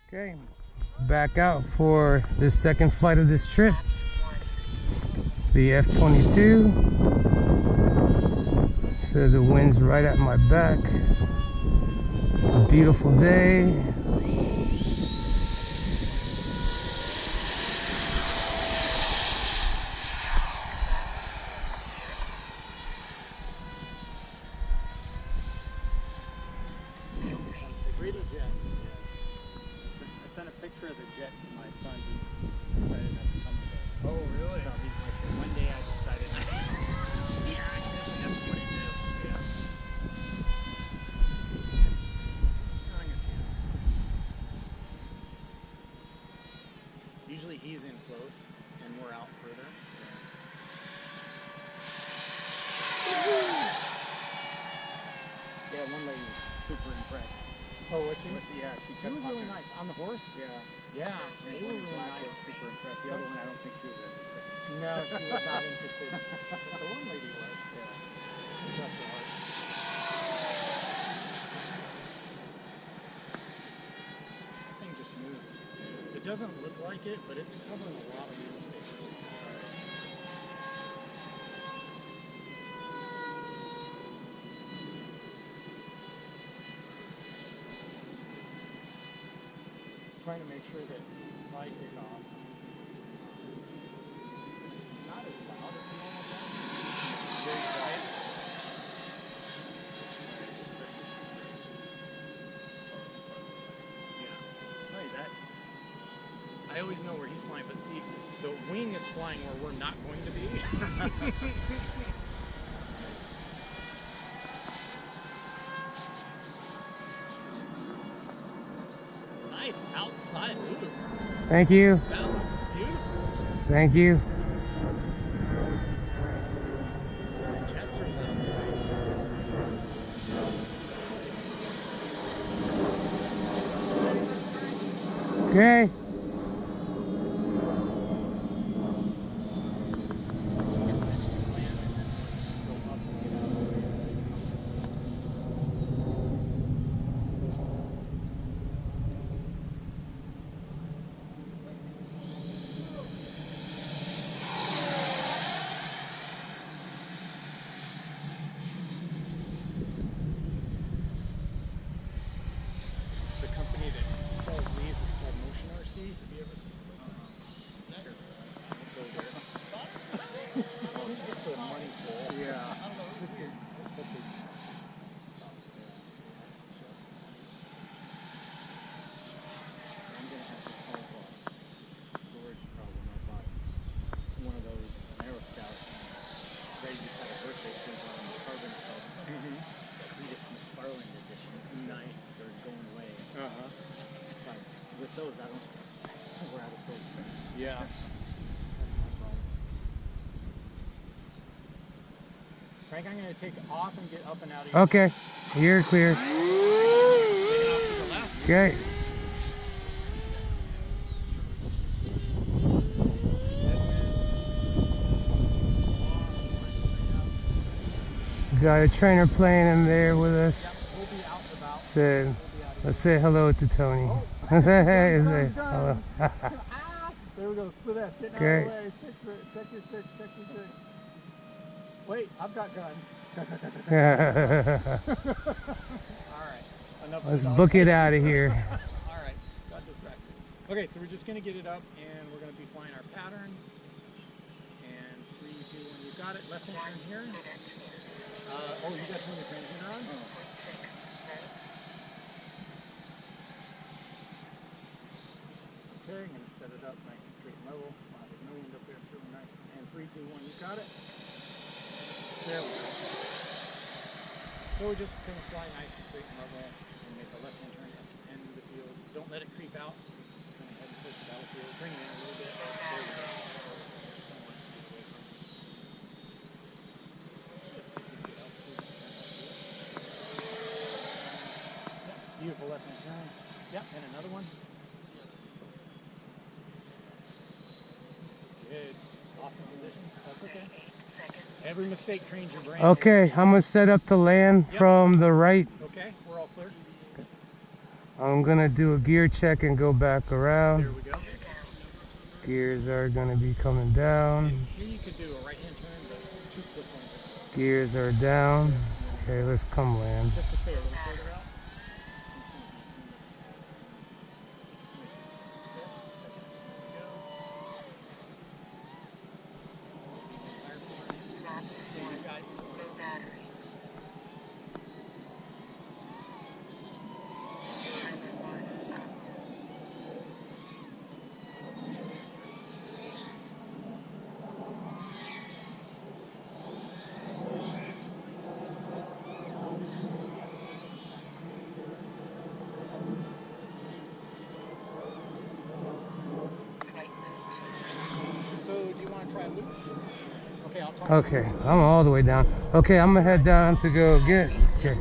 Okay, back out for the second flight of this trip. The F-22. So the wind's right at my back. It's a beautiful day. Usually he's in close, and we're out further. Yeah, one lady was super impressed. Oh, was she? Yeah, she was really nice. On the horse? Yeah. Yeah, they were really nice. I was super impressed. The other one, I don't think she was interested. No, she was not interested. But the one lady was. Yeah. Bless her heart. That thing just moves. It doesn't look like it, but it's covering a lot of real estate. Trying to make sure that if I take off, not as loud as the normal sound. Very quiet. Yeah, it's funny that. I always know where he's flying, but see, the wing is flying where we're not going to be. Nice outside loop. Thank you. That was beautiful. Thank you. The jets are down Okay. The company that sells these is called Motion RC. Have you ever seen it? Sure. I'll go there. It's a money pool. Yeah. I don't know. I'm going to have to solve a storage problem. I bought one of those Aero Scouts. They just had a birthday suit on the carbon club. Cletus McFarland edition. Nice. They're going away. So with those, I don't. We're out of storage. Yeah. That's my problem. Frank, I'm going to take off and get up and out of here. Okay, you're clear. Okay. Got a trainer playing in there with us. Said, let's say hello to Tony. Say hello. There we go. Split that. Sitting Okay. out of the way. Check your six. Wait, I've got guns. Alright. Let's book it out of here. Alright. Got distracted. Okay, so we're just going to get it up and we're going to be flying our pattern. And 3, 2, 1. You got it. Left hand turn here. Oh, you got to turn the transmitter on? Okay, I'm going to set it up nice and straight and level. There's no wind up there, it's really nice. And 3, 2, 1, you got it? There we go. So we're just going to fly nice and straight and level and make a left-hand turn at the end of the field. Don't let it creep out. Kind of head towards the battlefield. Bring it in a little bit. There we go. Beautiful left-hand turn. Yep, and another one. Good. Awesome position. That's okay. Every mistake trains your brain. Okay, I'm going to set up to land from the right. Okay, we're all clear. I'm gonna do a gear check and go back around. There we go. Gears are gonna be coming down. Here you could do a right-hand turn, but 2 quick ones. Gears are down. Okay, let's come land. Just to stay a little further out. So, do you want to try a loop? Okay, I'll talk. Okay, I'm all the way down. Okay, I'm gonna head down to go get. Okay.